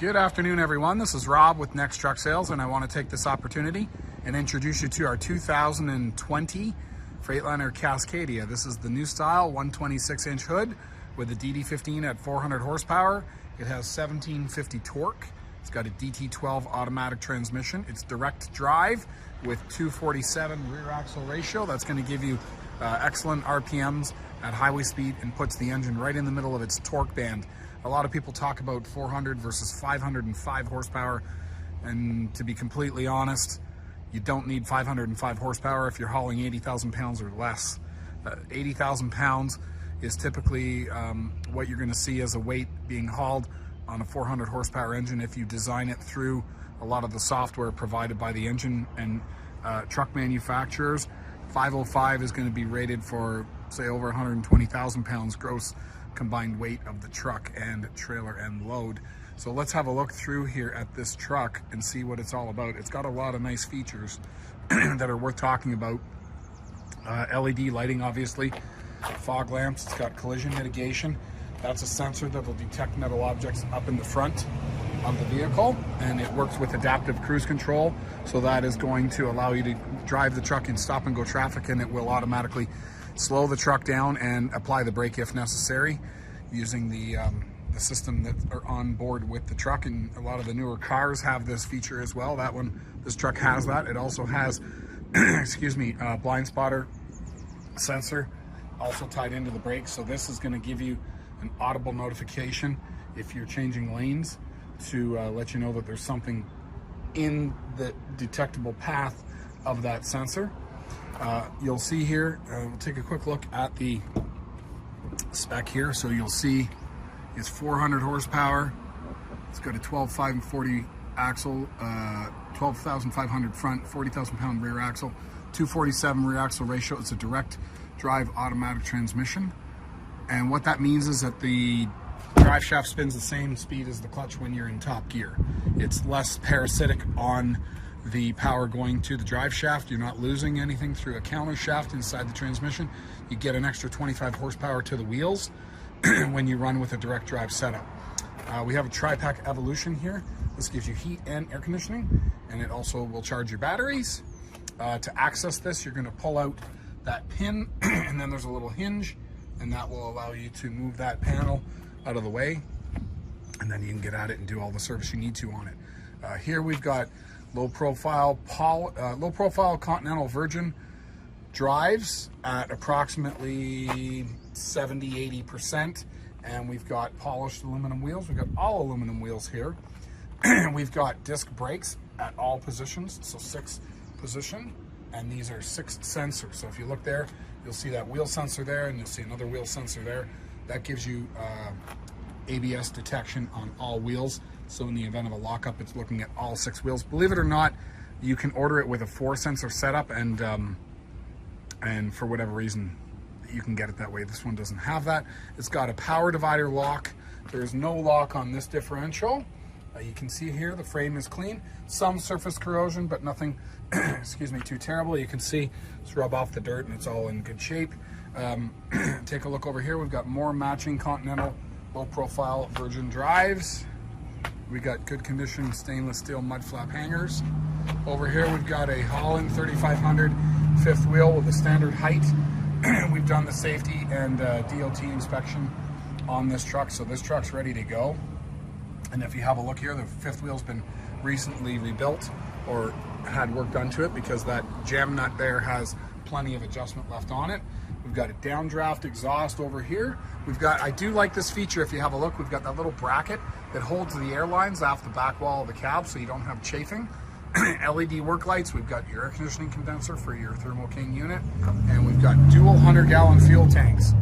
Good afternoon, everyone. This is Rob with Next Truck Sales, and I want to take this opportunity and introduce you to our 2020 Freightliner Cascadia. This is the new style 126-inch hood with a DD15 at 400 horsepower. It has 1750 torque. It's got a DT12 automatic transmission. It's direct drive with 247 rear axle ratio. That's going to give you excellent RPMs at highway speed and puts the engine right in the middle of its torque band. A lot of people talk about 400 versus 505 horsepower, and to be completely honest, you don't need 505 horsepower if you're hauling 80,000 pounds or less. 80,000 pounds is typically what you're going to see as a weight being hauled on a 400 horsepower engine if you design it through a lot of the software provided by the engine and truck manufacturers. 505 is going to be rated for, say, over 120,000 pounds gross combined weight of the truck and trailer and load. So let's have a look through here at this truck and see what it's all about. It's got a lot of nice features that are worth talking about. LED lighting, obviously, fog lamps. It's got collision mitigation. That's a sensor that will detect metal objects up in the front of the vehicle, and it works with adaptive cruise control. So that is going to allow you to drive the truck in stop and go traffic, and it will automatically slow the truck down and apply the brake if necessary using the system that are on board with the truck. And a lot of the newer cars have this feature as well. This truck has that. It also has excuse me, blind spotter sensor also tied into the brakes. So this is going to give you an audible notification if you're changing lanes to let you know that there's something in the detectable path of that sensor. You'll see here, we'll take a quick look at the spec here. So you'll see it's 400 horsepower. It's got a 12,540 axle, 12,500 front, 40,000 pound rear axle, 247 rear axle ratio. It's a direct drive automatic transmission. And what that means is that the drive shaft spins the same speed as the clutch when you're in top gear. It's less parasitic on the power going to the drive shaft. You're not losing anything through a counter shaft inside the transmission. You get an extra 25 horsepower to the wheels when you run with a direct drive setup. We have a tri-pack evolution here. This gives you heat and air conditioning, and it also will charge your batteries. To access this, you're going to pull out that pin, and then there's a little hinge, and that will allow you to move that panel out of the way, and then you can get at it and do all the service you need to on it. Here we've got low profile Continental Virgin drives at approximately 70-80%, and we've got polished aluminum wheels. We've got all aluminum wheels here. We've got disc brakes at all positions, so 6 position, and these are 6 sensors. So if you look there, you'll see that wheel sensor there, and you'll see another wheel sensor there. That gives you ABS detection on all wheels. So in the event of a lockup, it's looking at all 6 wheels. Believe it or not, you can order it with a 4 sensor setup, and for whatever reason, you can get it that way. This one doesn't have that. It's got a power divider lock. There's no lock on this differential. You can see here the frame is clean. Some surface corrosion, but nothing excuse me, too terrible. You can see it's rub off the dirt and it's all in good shape. Take a look over here. We've got more matching Continental low profile Virgin drives. We got good condition stainless steel mud flap hangers. Over here we've got a Holland 3500 fifth wheel with a standard height. We've done the safety and DOT inspection on this truck, so this truck's ready to go. And if you have a look here, the fifth wheel's been recently rebuilt or had work done to it, because that jam nut there has plenty of adjustment left on it. We've got a downdraft exhaust over here. We've got, I do like this feature, if you have a look, we've got that little bracket that holds the air lines off the back wall of the cab so you don't have chafing. LED work lights. We've got your air conditioning condenser for your Thermo King unit, and we've got dual 100-gallon fuel tanks.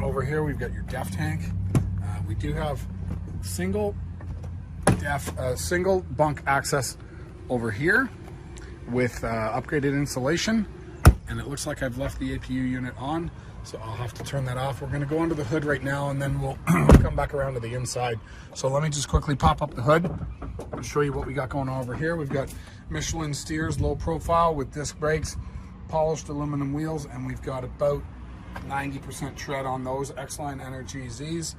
Over here we've got your DEF tank. We do have single bunk access over here with upgraded insulation, and it looks like I've left the APU unit on, so I'll have to turn that off. We're going to go under the hood right now, and then we'll come back around to the inside. So let me just quickly pop up the hood and show you what we got going on over here. We've got Michelin steers, low profile with disc brakes, polished aluminum wheels, and we've got about 90% tread on those. X-Line Energy Zs.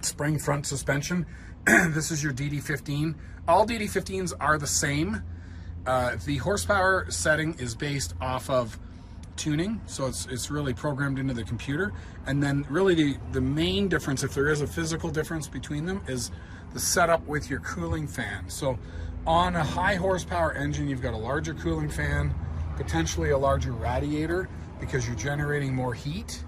spring front suspension. This is your DD15. All DD15s are the same. The horsepower setting is based off of tuning, so it's really programmed into the computer. And then really the main difference, if there is a physical difference between them, is the setup with your cooling fan. So on a high horsepower engine, you've got a larger cooling fan, potentially a larger radiator because you're generating more heat.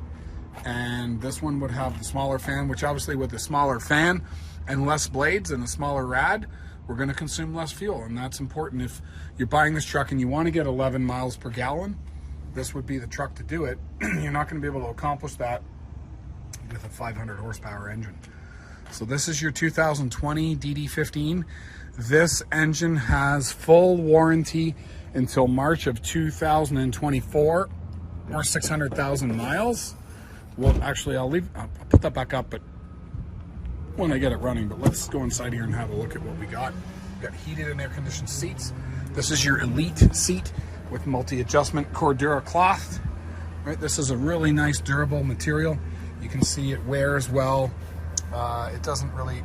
And this one would have the smaller fan, which obviously with the smaller fan and less blades and a smaller rad, we're going to consume less fuel. And that's important. If you're buying this truck and you want to get 11 miles per gallon, this would be the truck to do it. You're not going to be able to accomplish that with a 500 horsepower engine. So this is your 2020 DD15. This engine has full warranty until March of 2024, or 600,000 miles. Well, actually, I'll put that back up, but when I get it running. But let's go inside here and have a look at what we got. We've got heated and air-conditioned seats. This is your Elite seat with multi-adjustment Cordura cloth. Right, this is a really nice durable material. You can see it wears well. It doesn't really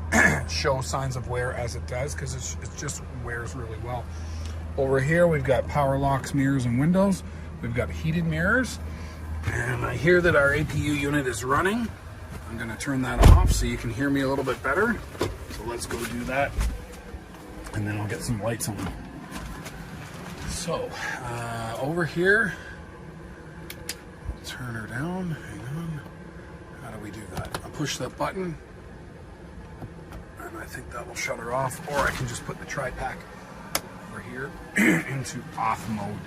show signs of wear as it does because it just wears really well. Over here we've got power locks, mirrors, and windows. We've got heated mirrors. And I hear that our APU unit is running. I'm going to turn that off so you can hear me a little bit better. So let's go do that. And then I'll get some lights on. So, over here, turn her down. Hang on. How do we do that? I push that button. And I think that will shut her off. Or I can just put the tri-pack over here into off mode.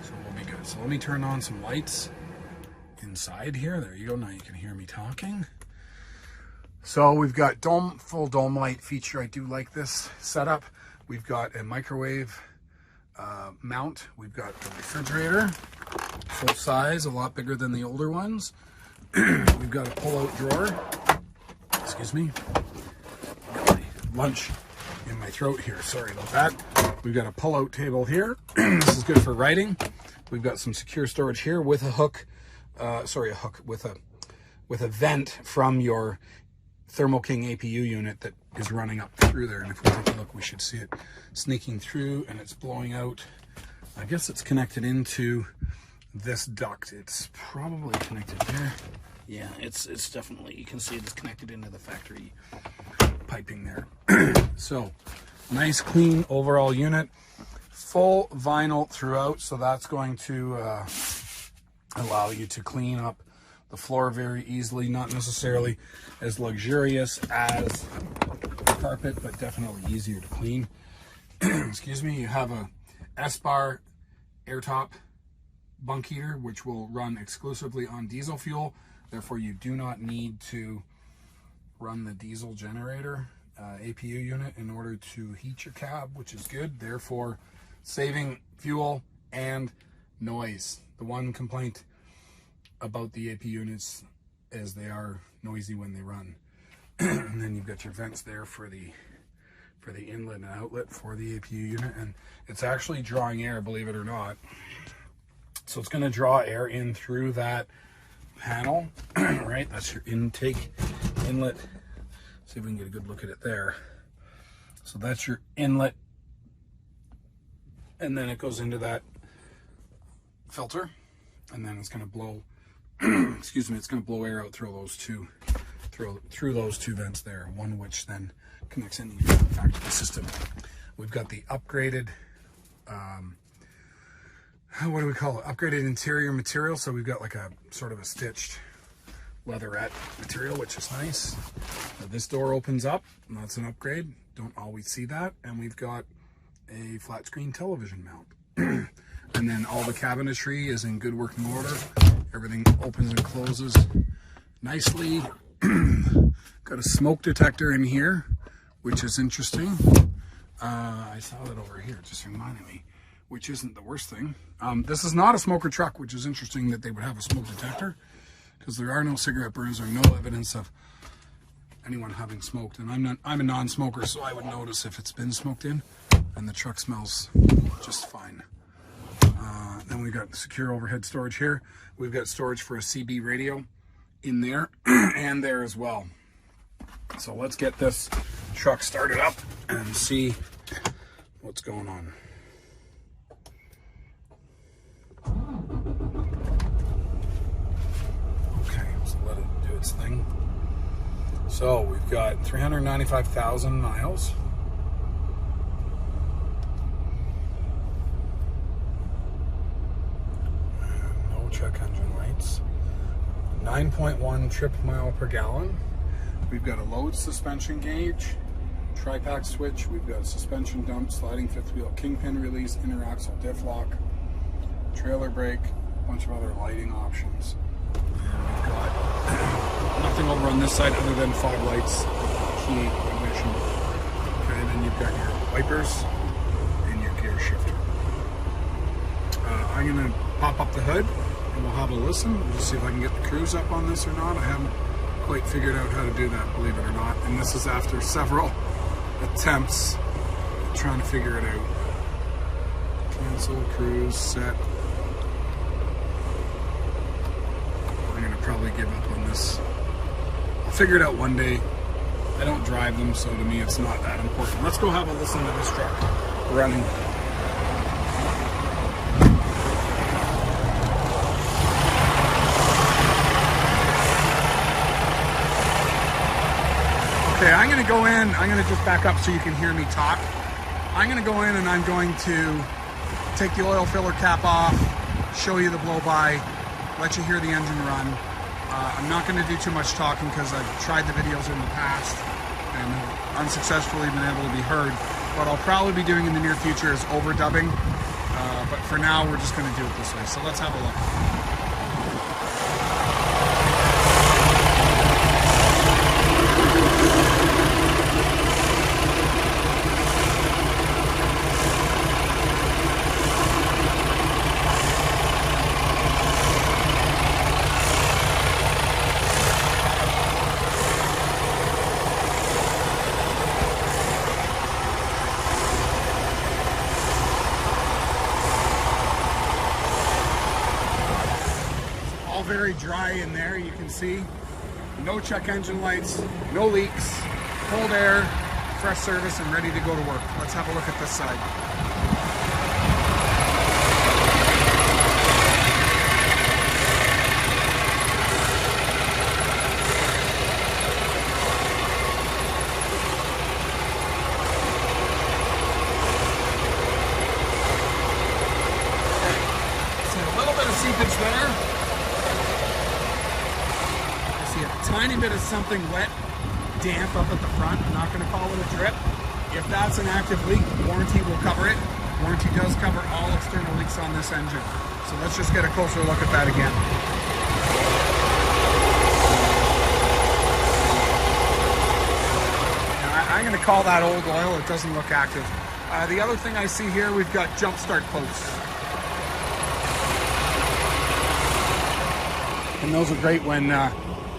So we'll be good. So let me turn on some lights inside here. There you go. Now you can hear me talking. So we've got full dome light feature. I do like this setup. We've got a microwave mount. We've got the refrigerator, full size, a lot bigger than the older ones. We've got a pull-out drawer. Excuse me. I've got my lunch in my throat here. Sorry about that. We've got a pull-out table here. This is good for writing. We've got some secure storage here with a hook. With a vent from your Thermo King APU unit that is running up through there. And if we take a look, we should see it sneaking through and it's blowing out. I guess it's connected into this duct. It's probably connected there. Yeah, it's definitely, you can see it's connected into the factory piping there. So nice clean overall unit, full vinyl throughout. So that's going to allow you to clean up the floor very easily. Not necessarily as luxurious as carpet, but definitely easier to clean. Excuse me. You have a S-bar airtop bunk heater, which will run exclusively on diesel fuel. Therefore, you do not need to run the diesel generator APU unit in order to heat your cab, which is good. Therefore, saving fuel and noise. The one complaint about the AP units is they are noisy when they run. And then you've got your vents there for the inlet and outlet for the APU unit, and it's actually drawing air, believe it or not. So it's going to draw air in through that panel. Right, that's your intake inlet. See if we can get a good look at it there. So that's your inlet, and then it goes into that filter, and then it's going to blow excuse me, it's going to blow air out through those two vents there, one which then connects into your factory system. We've got the upgraded what do we call it, upgraded interior material. So we've got like a sort of a stitched leatherette material, which is nice. This door opens up, and that's an upgrade. Don't always see that. And we've got a flat screen television mount. And then all the cabinetry is in good working order. Everything opens and closes nicely. Got a smoke detector in here, which is interesting. I saw that over here, it just reminded me, which isn't the worst thing. This is not a smoker truck, which is interesting that they would have a smoke detector, because there are no cigarette burns or no evidence of anyone having smoked. And I'm a non-smoker, so I would notice if it's been smoked in, and the truck smells just fine. Then we've got secure overhead storage here. We've got storage for a CB radio in there and there as well. So let's get this truck started up and see what's going on. Okay, so let it do its thing. So we've got 395,000 miles. No check engine lights. 9.1 trip mile per gallon. We've got a load suspension gauge, tri-pack switch. We've got a suspension dump, sliding fifth wheel, kingpin release, interaxle diff lock, trailer brake, a bunch of other lighting options. And we've got nothing over on this side other than fog lights, key ignition. Okay, then you've got your wipers and your gear shifter. I'm gonna pop up the hood and we'll have a listen. We'll just see if I can get the cruise up on this or not. I haven't quite figured out how to do that, believe it or not. And this is after several attempts at trying to figure it out. Cancel, cruise, set. I'm gonna probably give up on this. I'll figure it out one day. I don't drive them, so to me it's not that important. Let's go have a listen to this truck running. Okay, I'm going to go in, I'm going to just back up so you can hear me talk. I'm going to go in and I'm going to take the oil filler cap off, show you the blow-by, let you hear the engine run. I'm not going to do too much talking because I've tried the videos in the past and have unsuccessfully been able to be heard. What I'll probably be doing in the near future is overdubbing, but for now we're just going to do it this way. So let's have a look. Very dry in there, you can see. No check engine lights, no leaks, cold air, fresh service, and ready to go to work. Let's have a look at this side. So a little bit of seepage there. Tiny bit of something wet, damp up at the front. I'm not going to call it a drip. If that's an active leak, warranty will cover it. Warranty does cover all external leaks on this engine. So let's just get a closer look at that again. Now, I'm going to call that old oil. It doesn't look active. The other thing I see here, we've got jump start posts. And those are great when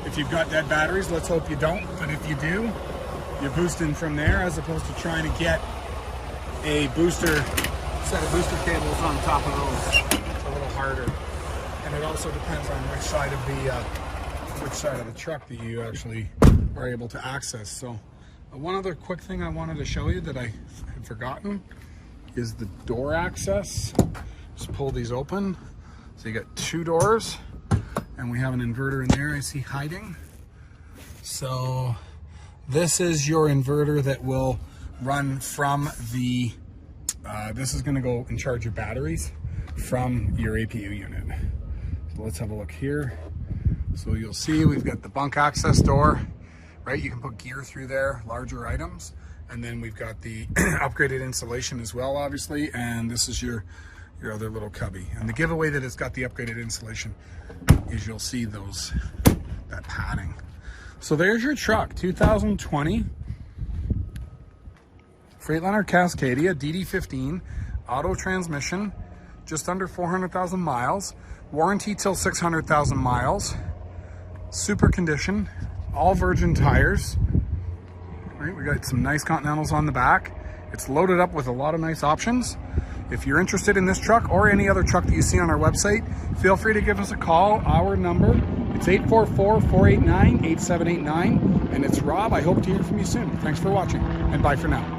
if you've got dead batteries. Let's hope you don't, but if you do, you're boosting from there as opposed to trying to get a set of booster cables on top of those. It's a little harder, and it also depends on which side of the truck that you actually are able to access. So one other quick thing I wanted to show you that I had forgotten is the door access. Just pull these open. So you got two doors. And we have an inverter in there I see hiding. So this is your inverter that will run from the, this is gonna go and charge your batteries from your APU unit. So let's have a look here. So you'll see we've got the bunk access door, right? You can put gear through there, larger items. And then we've got the upgraded insulation as well, obviously. And this is your other little cubby. And the giveaway that it's got the upgraded insulation is you'll see that padding. So there's your truck, 2020 Freightliner Cascadia DD15, auto transmission, just under 400,000 miles, warranty till 600,000 miles, super condition, all virgin tires. Right, we got some nice Continentals on the back. It's loaded up with a lot of nice options. If you're interested in this truck or any other truck that you see on our website, feel free to give us a call. Our number, it's 844-489-8789. And it's Rob. I hope to hear from you soon. Thanks for watching, and bye for now.